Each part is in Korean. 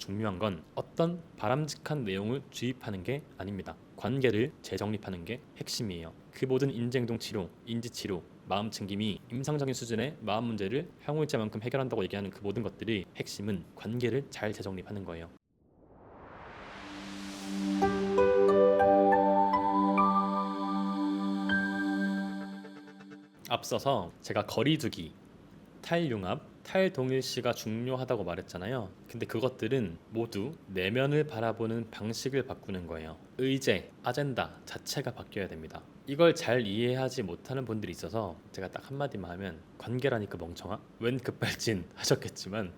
중요한 건 어떤 바람직한 내용을 주입하는 게 아닙니다. 관계를 재정립하는 게 핵심이에요. 그 모든 인지행동 치료, 인지치료, 마음 챙김이 임상적인 수준의 마음 문제를 향후일제만큼 해결한다고 얘기하는 그 모든 것들이 핵심은 관계를 잘 재정립하는 거예요. 앞서서 제가 거리두기, 탈융합, 탈동일시가 중요하다고 말했잖아요. 근데 그것들은 모두 내면을 바라보는 방식을 바꾸는 거예요. 의제, 아젠다 자체가 바뀌어야 됩니다. 이걸 잘 이해하지 못하는 분들이 있어서 제가 딱 한마디만 하면 관계라니까 멍청아? 웬 급발진 하셨겠지만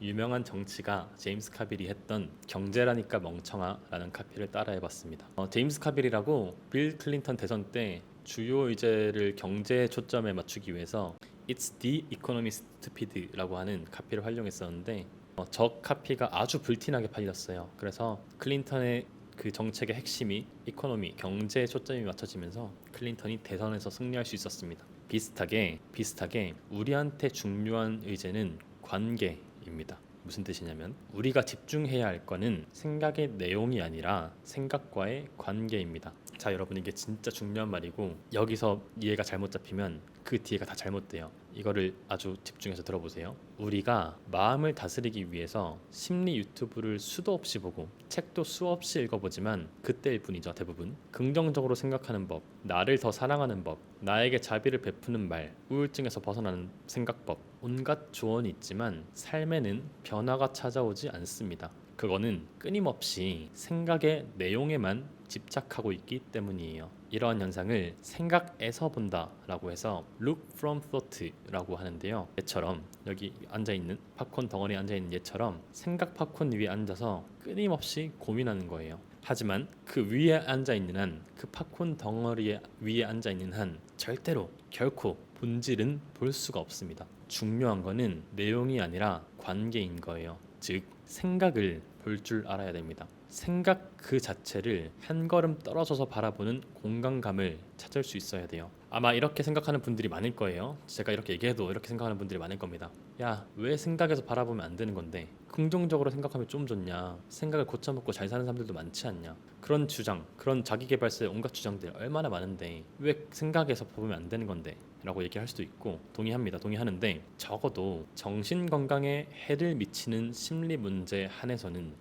유명한 정치가 제임스 카빌이 했던 경제라니까 멍청아라는 카피를 따라해봤습니다. 제임스 카빌이라고 빌 클린턴 대선 때 주요 의제를 경제에 초점에 맞추기 위해서 It's the economy stupid라고 하는 카피를 활용했었는데 저 카피가 아주 불티나게 팔렸어요. 그래서 클린턴의 그 정책의 핵심이 이코노미, 경제에 초점이 맞춰지면서 클린턴이 대선에서 승리할 수 있었습니다. 비슷하게 우리한테 중요한 의제는 관계입니다. 무슨 뜻이냐면 우리가 집중해야 할 거는 생각의 내용이 아니라 생각과의 관계입니다. 자, 여러분, 이게 진짜 중요한 말이고 여기서 이해가 잘못 잡히면 그 뒤에가 다 잘못돼요. 이거를 아주 집중해서 들어보세요. 우리가 마음을 다스리기 위해서 심리 유튜브를 수도 없이 보고 책도 수없이 읽어보지만 그때일 뿐이죠. 대부분 긍정적으로 생각하는 법, 나를 더 사랑하는 법, 나에게 자비를 베푸는 말, 우울증에서 벗어나는 생각법, 온갖 조언이 있지만 삶에는 변화가 찾아오지 않습니다. 그거는 끊임없이 생각의 내용에만 집착하고 있기 때문이에요. 이러한 현상을 생각에서 본다라고 해서 look from thought라고 하는데요. 얘처럼 여기 앉아있는 팝콘 덩어리에 앉아있는 얘처럼 생각 팝콘 위에 앉아서 끊임없이 고민하는 거예요. 하지만 그 위에 앉아있는 한, 그 팝콘 덩어리 위에 앉아있는 한 절대로 결코 본질은 볼 수가 없습니다. 중요한 거는 내용이 아니라 관계인 거예요. 즉 생각을 볼 줄 알아야 됩니다. 생각 그 자체를 한 걸음 떨어져서 바라보는 공간감을 찾을 수 있어야 돼요. 아마 이렇게 생각하는 분들이 많을 거예요. 제가 이렇게 얘기해도 이렇게 생각하는 분들이 많을 겁니다. 야, 왜 생각에서 바라보면 안 되는 건데? 긍정적으로 생각하면 좀 좋냐? 생각을 고쳐먹고 잘 사는 사람들도 많지 않냐? 그런 주장, 그런 자기계발서의 온갖 주장들 얼마나 많은데 왜 생각에서 보면 안 되는 건데? 라고 얘기할 수도 있고 동의하는데 적어도 정신건강에 해를 미치는 심리 문제 한해서는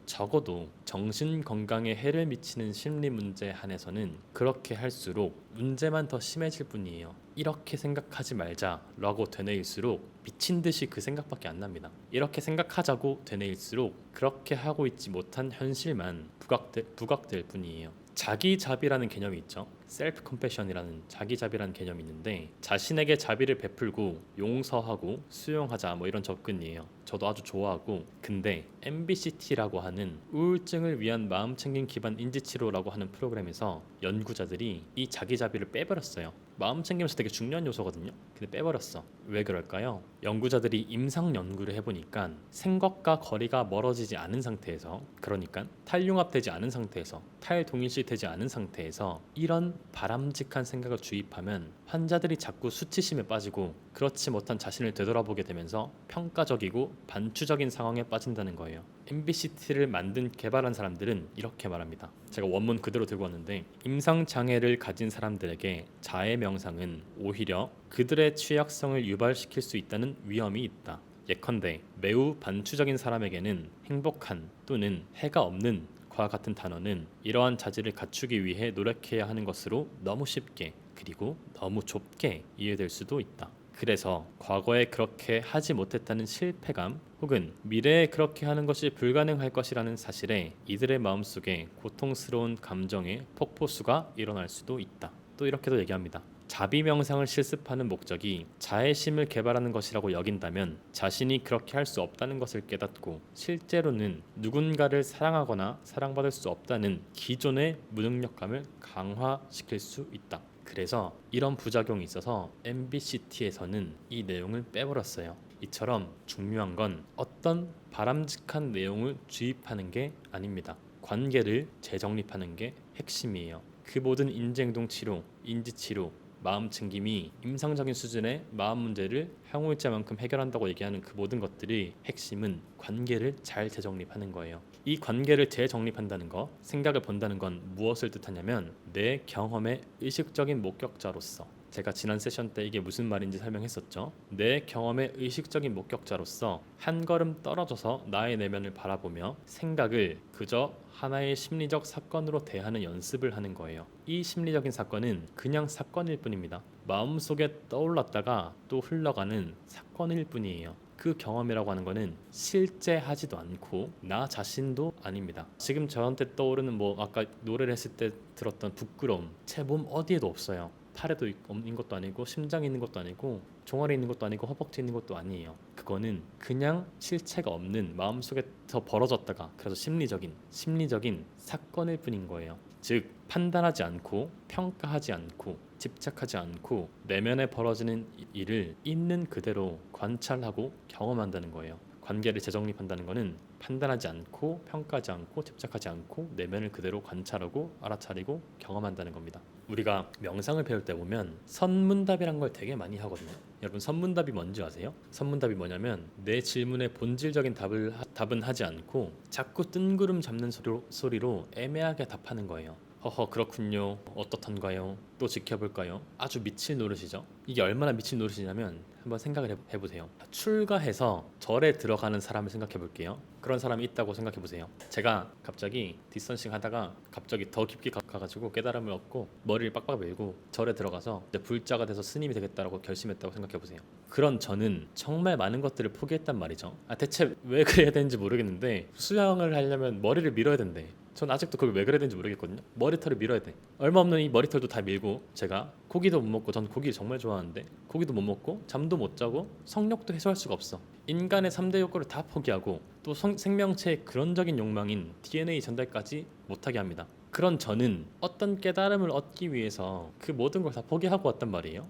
그렇게 할수록 문제만 더 심해질 뿐이에요. 이렇게 생각하지 말자라고 되뇌일수록 미친 듯이 그 생각밖에 안 납니다. 이렇게 생각하자고 되뇌일수록 그렇게 하고 있지 못한 현실만 부각될 뿐이에요. 자기자비라는 개념이 있죠. 셀프 컴패션이라는 자기자비라는 개념이 있는데 자신에게 자비를 베풀고 용서하고 수용하자 뭐 이런 접근이에요. 저도 아주 좋아하고, 근데 MBCT라고 하는 우울증을 위한 마음챙김 기반 인지치료라고 하는 프로그램에서 연구자들이 이 자기자비를 빼버렸어요. 마음챙김에서 되게 중요한 요소거든요. 근데 빼버렸어. 왜 그럴까요? 연구자들이 임상 연구를 해보니까 생각과 거리가 멀어지지 않은 상태에서, 그러니까 탈융합되지 않은 상태에서, 탈동일시되지 않은 상태에서 이런 바람직한 생각을 주입하면 환자들이 자꾸 수치심에 빠지고 그렇지 못한 자신을 되돌아보게 되면서 평가적이고 반추적인 상황에 빠진다는 거예요. MBCT를 개발한 사람들은 이렇게 말합니다. 제가 원문 그대로 들고 왔는데, 임상장애를 가진 사람들에게 자해 명상은 오히려 그들의 취약성을 유발시킬 수 있다는 위험이 있다. 예컨대 매우 반추적인 사람에게는 행복한 또는 해가 없는 과 같은 단어는 이러한 자질을 갖추기 위해 노력해야 하는 것으로 너무 쉽게 그리고 너무 좁게 이해될 수도 있다. 그래서 과거에 그렇게 하지 못했다는 실패감 혹은 미래에 그렇게 하는 것이 불가능할 것이라는 사실에 이들의 마음속에 고통스러운 감정의 폭포수가 일어날 수도 있다. 또 이렇게도 얘기합니다. 자비 명상을 실습하는 목적이 자애심을 개발하는 것이라고 여긴다면 자신이 그렇게 할 수 없다는 것을 깨닫고 실제로는 누군가를 사랑하거나 사랑받을 수 없다는 기존의 무능력감을 강화시킬 수 있다. 그래서 이런 부작용이 있어서 MBCT에서는 이 내용을 빼버렸어요. 이처럼 중요한 건 어떤 바람직한 내용을 주입하는 게 아닙니다. 관계를 재정립하는 게 핵심이에요. 그 모든 인지행동 치료, 인지치료, 마음 챙김이 임상적인 수준의 마음 문제를 향후일자만큼 해결한다고 얘기하는 그 모든 것들이 핵심은 관계를 잘 재정립하는 거예요. 이 관계를 재정립한다는 거, 생각을 본다는 건 무엇을 뜻하냐면 내 경험의 의식적인 목격자로서, 제가 지난 세션 때 이게 무슨 말인지 설명했었죠. 내 경험의 의식적인 목격자로서 한 걸음 떨어져서 나의 내면을 바라보며 생각을 그저 하나의 심리적 사건으로 대하는 연습을 하는 거예요. 이 심리적인 사건은 그냥 사건일 뿐입니다. 마음속에 떠올랐다가 또 흘러가는 사건일 뿐이에요. 그 경험이라고 하는 거는 실제 하지도 않고 나 자신도 아닙니다. 지금 저한테 떠오르는 아까 노래를 했을 때 들었던 부끄러움, 제 몸 어디에도 없어요. 팔에도 있는 것도 아니고 심장에 있는 것도 아니고 종아리에 있는 것도 아니고 허벅지에 있는 것도 아니에요. 그거는 그냥 실체가 없는 마음속에서 벌어졌다가 그래서 심리적인 사건일 뿐인 거예요. 즉 판단하지 않고 평가하지 않고 집착하지 않고 내면에 벌어지는 일을 있는 그대로 관찰하고 경험한다는 거예요. 관계를 재정립한다는 것은 판단하지 않고 평가하지 않고 집착하지 않고 내면을 그대로 관찰하고 알아차리고 경험한다는 겁니다. 우리가 명상을 배울 때 보면 선문답이란 걸 되게 많이 하거든요. 여러분 선문답이 뭔지 아세요? 선문답이 뭐냐면 내 질문의 본질적인 답은 하지 않고 자꾸 뜬구름 잡는 소리로 애매하게 답하는 거예요. 허허 그렇군요. 어떻던가요? 또 지켜볼까요? 아주 미칠 노릇이죠. 이게 얼마나 미칠 노릇이냐면 한번 생각을 해보세요. 출가해서 절에 들어가는 사람을 생각해 볼게요. 그런 사람이 있다고 생각해 보세요. 제가 갑자기 뒷선싱 하다가 갑자기 더 깊게 가가지고 깨달음을 얻고 머리를 빡빡 밀고 절에 들어가서 이제 불자가 돼서 스님이 되겠다라고 결심했다고 생각해 보세요. 그런 저는 정말 많은 것들을 포기했단 말이죠. 대체 왜 그래야 되는지 모르겠는데 수양을 하려면 머리를 밀어야 된대. 전 아직도 그걸 왜 그래야 되는지 모르겠거든요. 머리털을 밀어야 돼. 얼마 없는 이 머리털도 다 밀고 제가 고기도 못 먹고, 전 고기 정말 좋아하는데 고기도 못 먹고 잠도 못 자고 성욕도 해소할 수가 없어. 인간의 3대 욕구를 다 포기하고 또 생명체의 근원적인 욕망인 DNA 전달까지 못하게 합니다. 그런 저는 어떤 깨달음을 얻기 위해서 그 모든 걸 다 포기하고 왔단 말이에요.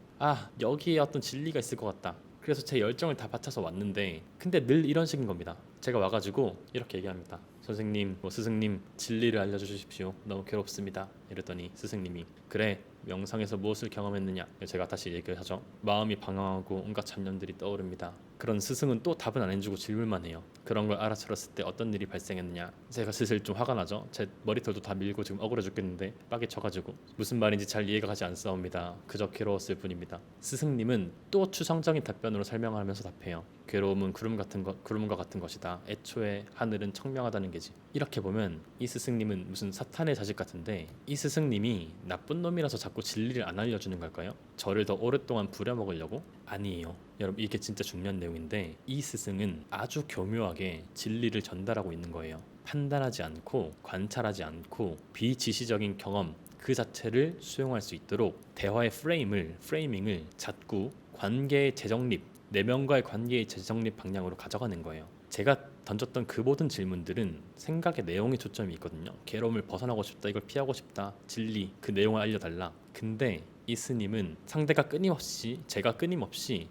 여기에 어떤 진리가 있을 것 같다. 그래서 제 열정을 다 바쳐서 왔는데 근데 늘 이런 식인 겁니다. 제가 와가지고 이렇게 얘기합니다. 선생님, 스승님 진리를 알려주십시오. 너무 괴롭습니다. 이랬더니 스승님이 그래 명상에서 무엇을 경험했느냐. 제가 다시 얘기를 하죠. 마음이 방황하고 온갖 잡념들이 떠오릅니다. 그런 스승은 또 답은 안 해주고 질문만 해요. 그런 걸 알아차렸을 때 어떤 일이 발생했느냐. 제가 슬슬 좀 화가 나죠. 제 머리털도 다 밀고 지금 억울해 죽겠는데 빡이 쳐가지고 무슨 말인지 잘 이해가 가지 않사옵니다. 그저 괴로웠을 뿐입니다. 스승님은 또 추상적인 답변으로 설명하면서 답해요. 괴로움은 구름과 같은 것이다. 애초에 하늘은 청명하다는 게지. 이렇게 보면 이 스승님은 무슨 사탄의 자식 같은데 이 스승님이 나쁜 놈이라서 자꾸 진리를 안 알려주는 걸까요? 저를 더 오랫동안 부려먹으려고? 아니에요. 여러분 이게 진짜 중요한 내용인데 이 스승은 아주 교묘하게 진리를 전달하고 있는 거예요. 판단하지 않고 관찰하지 않고 비지시적인 경험 그 자체를 수용할 수 있도록 대화의 프레이밍을 자꾸 관계의 재정립, 내면과의 관계의 재정립 방향으로 가져가는 거예요. 제가 던졌던 그 모든 질문들은 생각의 내용에 초점이 있거든요. 괴로움을 벗어나고 싶다, 이걸 피하고 싶다, 진리, 그 내용을 알려달라. 근데 이 스님은 제가 끊임없이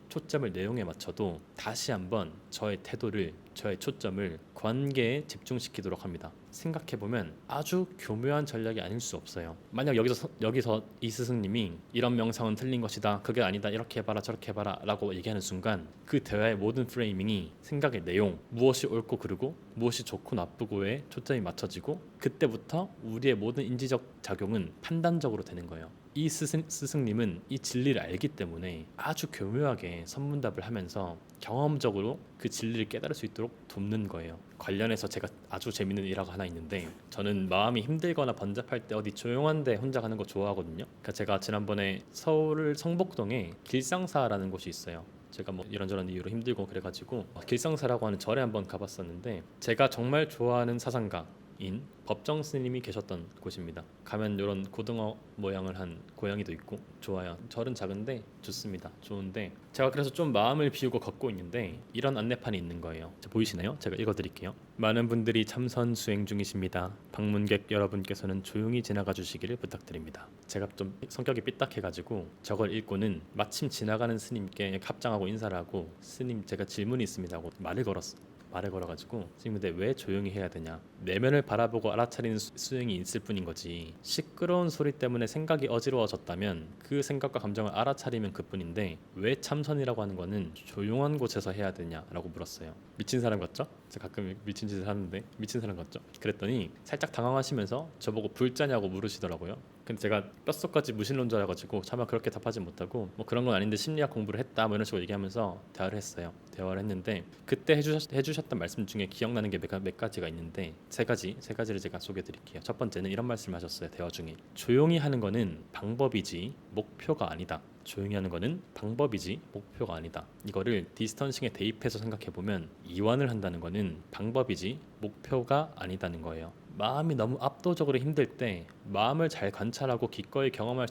초점을 내용에 맞춰도 다시 한번 저의 태도를, 저의 초점을 관계에 집중시키도록 합니다. 생각해보면 아주 교묘한 전략이 아닐 수 없어요. 만약 여기서 이 스승님이 이런 명상은 틀린 것이다, 그게 아니다, 이렇게 해봐라 저렇게 해봐라 라고 얘기하는 순간 그 대화의 모든 프레이밍이 생각의 내용, 무엇이 옳고 그르고 무엇이 좋고 나쁘고에 초점이 맞춰지고 그때부터 우리의 모든 인지적 작용은 판단적으로 되는 거예요. 이 스승님은 이 진리를 알기 때문에 아주 교묘하게 선문답을 하면서 경험적으로 그 진리를 깨달을 수 있도록 돕는 거예요. 관련해서 제가 아주 재밌는 일화가 하나 있는데 저는 마음이 힘들거나 번잡할 때 어디 조용한 데 혼자 가는 거 좋아하거든요. 그러니까 제가 지난번에 서울 성복동에 길상사라는 곳이 있어요. 제가 이런저런 이유로 힘들고 그래가지고 길상사라고 하는 절에 한번 가봤었는데 제가 정말 좋아하는 사상가인 법정 스님이 계셨던 곳입니다. 가면 이런 고등어 모양을 한 고양이도 있고 좋아요. 절은 작은데 좋습니다. 좋은데 제가 그래서 좀 마음을 비우고 걷고 있는데 이런 안내판이 있는 거예요. 보이시나요? 제가 읽어드릴게요. 많은 분들이 참선 수행 중이십니다. 방문객 여러분께서는 조용히 지나가 주시기를 부탁드립니다. 제가 좀 성격이 삐딱해가지고 저걸 읽고는 마침 지나가는 스님께 합장하고 인사를 하고 스님 제가 질문이 있습니다 하고 말을 걸었어. 말을 걸어가지고 지금 근데 왜 조용히 해야 되냐, 내면을 바라보고 알아차리는 수행이 있을 뿐인 거지, 시끄러운 소리 때문에 생각이 어지러워졌다면 그 생각과 감정을 알아차리면 그뿐인데 왜 참선이라고 하는 거는 조용한 곳에서 해야 되냐라고 물었어요. 미친 사람 같죠? 제가 가끔 미친 짓을 하는데 미친 사람 같죠? 그랬더니 살짝 당황하시면서 저보고 불자냐고 물으시더라고요. 근데 제가 뼛속까지 무신론자여가지고 차마 그렇게 답하지 못하고 뭐 그런 건 아닌데 심리학 공부를 했다 뭐 이런 식으로 얘기하면서 대화를 했어요. 대화를 했는데 그때 해주셨던 말씀 중에 기억나는 게 몇 가지가 있는데 세 가지를 제가 소개해드릴게요. 첫 번째는 이런 말씀하셨어요. 대화 중에 조용히 하는 거는 방법이지 목표가 아니다. 조용히 하는 거는 방법이지 목표가 아니다. 이거를 디스턴싱에 대입해서 생각해보면 이완을 한다는 거는 방법이지 목표가 아니다는 거예요. 마음이 너무 압도적으로 힘들 때 마음을 잘 관찰하고 기꺼이 경험할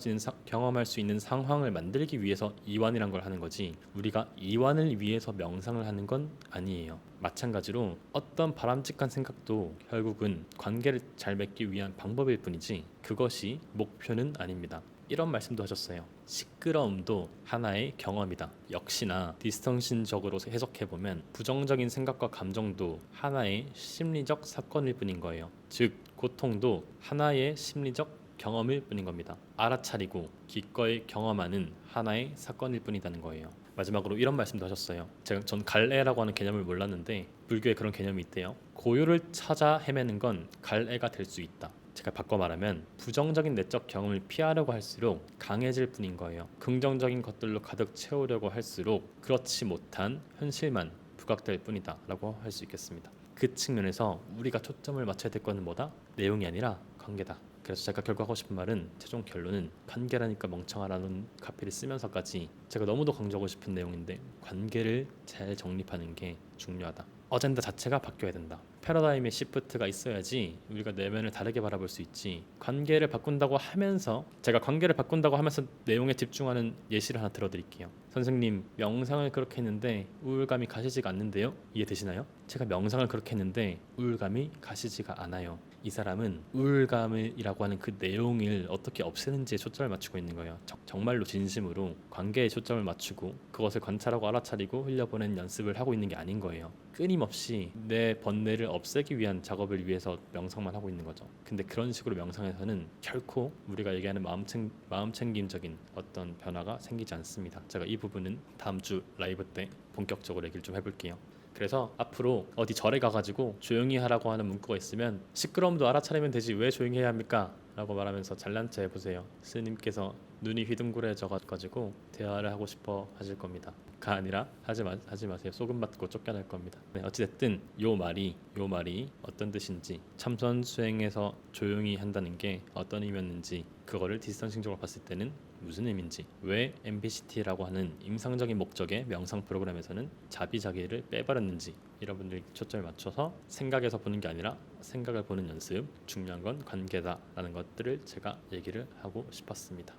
수 있는 상황을 만들기 위해서 이완이란 걸 하는 거지, 우리가 이완을 위해서 명상을 하는 건 아니에요. 마찬가지로 어떤 바람직한 생각도 결국은 관계를 잘 맺기 위한 방법일 뿐이지 그것이 목표는 아닙니다. 이런 말씀도 하셨어요. 시끄러움도 하나의 경험이다. 역시나 디스턴신적으로 해석해보면 부정적인 생각과 감정도 하나의 심리적 사건일 뿐인 거예요. 즉 고통도 하나의 심리적 경험일 뿐인 겁니다. 알아차리고 기꺼이 경험하는 하나의 사건일 뿐이라는 거예요. 마지막으로 이런 말씀도 하셨어요. 전 갈애라고 하는 개념을 몰랐는데 불교에 그런 개념이 있대요. 고요를 찾아 헤매는 건 갈애가 될 수 있다. 제가 바꿔 말하면 부정적인 내적 경험을 피하려고 할수록 강해질 뿐인 거예요. 긍정적인 것들로 가득 채우려고 할수록 그렇지 못한 현실만 부각될 뿐이다 라고 할 수 있겠습니다. 그 측면에서 우리가 초점을 맞춰야 될 거는 뭐다? 내용이 아니라 관계다. 그래서 제가 결국 하고 싶은 말은, 최종 결론은 관계라니까 멍청하라는 카피를 쓰면서까지 제가 너무도 강조하고 싶은 내용인데, 관계를 잘 정립하는 게 중요하다. 어젠다 자체가 바뀌어야 된다. 패러다임의 시프트가 있어야지 우리가 내면을 다르게 바라볼 수 있지. 관계를 바꾼다고 하면서, 제가 관계를 바꾼다고 하면서 내용에 집중하는 예시를 하나 들어드릴게요. 선생님, 명상을 그렇게 했는데 우울감이 가시지가 않는데요? 이해되시나요? 제가 명상을 그렇게 했는데 우울감이 가시지가 않아요. 이 사람은 우울감이라고 하는 그 내용을 어떻게 없애는지에 초점을 맞추고 있는 거예요. 정말로 진심으로 관계에 초점을 맞추고 그것을 관찰하고 알아차리고 흘려보낸 연습을 하고 있는 게 아닌 거예요. 끊임없이 내 번뇌를 없애기 위한 작업을 위해서 명상만 하고 있는 거죠. 근데 그런 식으로 명상에서는 결코 우리가 얘기하는 마음챙김적인 어떤 변화가 생기지 않습니다. 제가 이 부분은 다음 주 라이브 때 본격적으로 얘기를 좀 해볼게요. 그래서 앞으로 어디 절에 가가지고 조용히 하라고 하는 문구가 있으면 시끄러움도 알아차리면 되지 왜 조용히 해야 합니까? 라고 말하면서 잘난 체 해보세요. 스님께서 눈이 휘둥그레져 가지고 대화를 하고 싶어 하실 겁니다. 가 아니라 하지 마세요. 소금 맞고 쫓겨날 겁니다. 네, 어찌됐든 요 말이 어떤 뜻인지, 참선 수행에서 조용히 한다는 게 어떤 의미였는지, 그거를 디스턴싱적으로 봤을 때는 무슨 의미인지, 왜 MBCT라고 하는 임상적인 목적의 명상 프로그램에서는 자비자기를 빼버렸는지, 이런 분들이 초점을 맞춰서 생각에서 보는 게 아니라 생각을 보는 연습, 중요한 건 관계다라는 것들을 제가 얘기를 하고 싶었습니다.